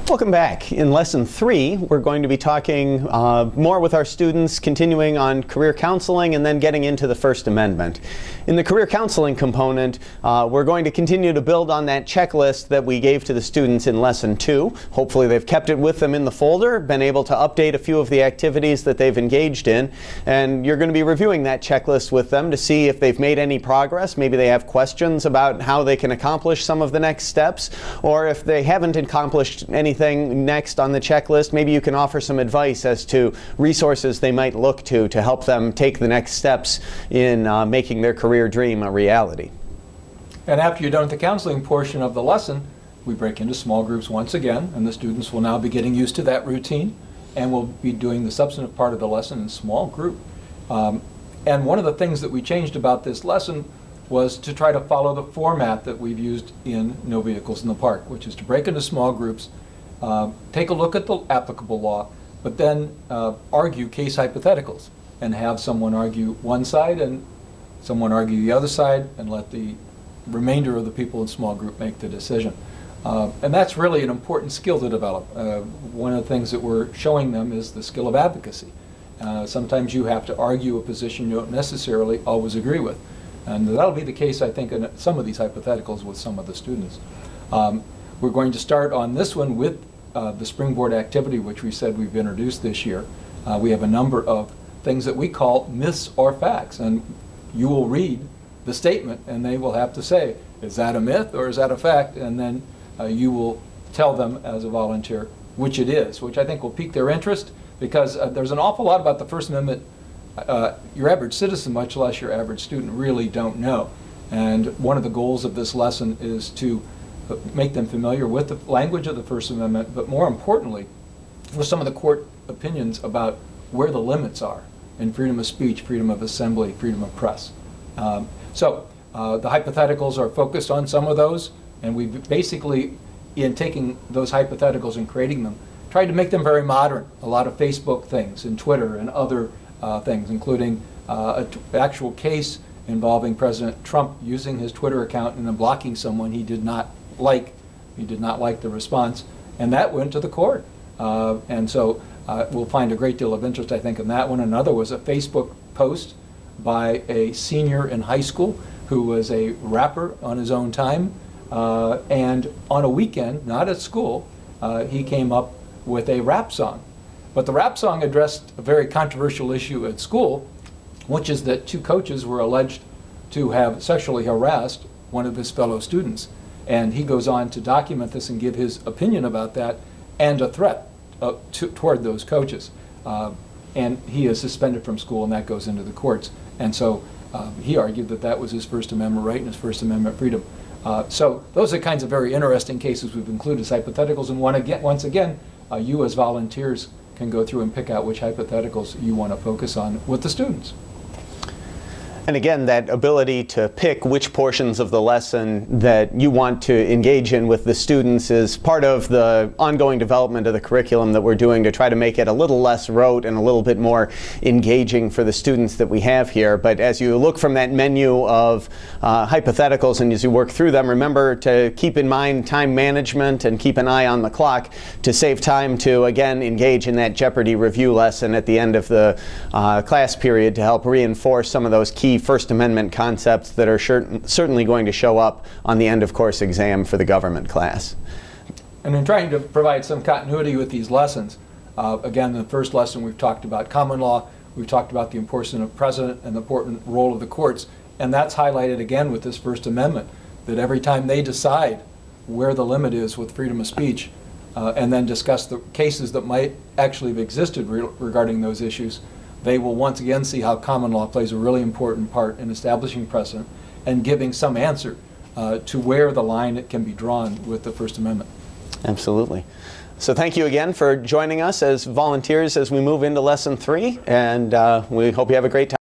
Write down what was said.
Welcome back. In Lesson 3, we're going to be talking more with our students, continuing on career counseling and then getting into the First Amendment. In the career counseling component, we're going to continue to build on that checklist that we gave to the students in Lesson 2. Hopefully they've kept it with them in the folder, been able to update a few of the activities that they've engaged in, and you're going to be reviewing that checklist with them to see if they've made any progress. Maybe they have questions about how they can accomplish some of the next steps, or if they haven't accomplished anything next on the checklist, maybe you can offer some advice as to resources they might look to help them take the next steps in making their career dream a reality. And after you're done with the counseling portion of the lesson, we break into small groups once again, and the students will now be getting used to that routine, and we'll be doing the substantive part of the lesson in small group. And one of the things that we changed about this lesson was to try to follow the format that we've used in No Vehicles in the Park, which is to break into small groups, take a look at the applicable law, but then argue case hypotheticals and have someone argue one side and someone argue the other side and let the remainder of the people in small group make the decision. And that's really an important skill to develop. One of the things that we're showing them is the skill of advocacy. Sometimes you have to argue a position you don't necessarily always agree with. And that'll be the case, I think, in some of these hypotheticals with some of the students. We're going to start on this one with the Springboard activity, which we said we've introduced this year. We have a number of things that we call myths or facts, and you will read the statement and they will have to say, is that a myth or is that a fact? And then you will tell them as a volunteer which it is, which I think will pique their interest, because there's an awful lot about the First Amendment your average citizen, much less your average student, really don't know. And one of the goals of this lesson is to make them familiar with the language of the First Amendment, but more importantly, with some of the court opinions about where the limits are in freedom of speech, freedom of assembly, freedom of press. So the hypotheticals are focused on some of those, and we've basically, in taking those hypotheticals and creating them, tried to make them very modern. A lot of Facebook things and Twitter and other things, including an actual case involving President Trump using his Twitter account and then blocking someone he did not like. He did not like the response, and that went to the court. And so we'll find a great deal of interest, I think, in that one. Another was a Facebook post by a senior in high school who was a rapper on his own time, and on a weekend, not at school, he came up with a rap song. But the rap song addressed a very controversial issue at school, which is that 2 coaches were alleged to have sexually harassed one of his fellow students. And he goes on to document this and give his opinion about that and a threat toward those coaches. And he is suspended from school, and that goes into the courts. And so he argued that that was his First Amendment right and his First Amendment freedom. So those are kinds of very interesting cases we've included as hypotheticals. And once again, you as volunteers can go through and pick out which hypotheticals you want to focus on with the students. And again, that ability to pick which portions of the lesson that you want to engage in with the students is part of the ongoing development of the curriculum that we're doing to try to make it a little less rote and a little bit more engaging for the students that we have here. But as you look from that menu of hypotheticals and as you work through them, remember to keep in mind time management and keep an eye on the clock to save time to, again, engage in that Jeopardy review lesson at the end of the class period to help reinforce some of those key First Amendment concepts that are certainly going to show up on the end of course exam for the government class. And in trying to provide some continuity with these lessons, again, in the first lesson we've talked about common law, we've talked about the importance of precedent and the important role of the courts, and that's highlighted again with this First Amendment, that every time they decide where the limit is with freedom of speech, and then discuss the cases that might actually have existed regarding those issues, they will once again see how common law plays a really important part in establishing precedent and giving some answer to where the line can be drawn with the First Amendment. Absolutely. So thank you again for joining us as volunteers as we move into Lesson 3, and we hope you have a great time.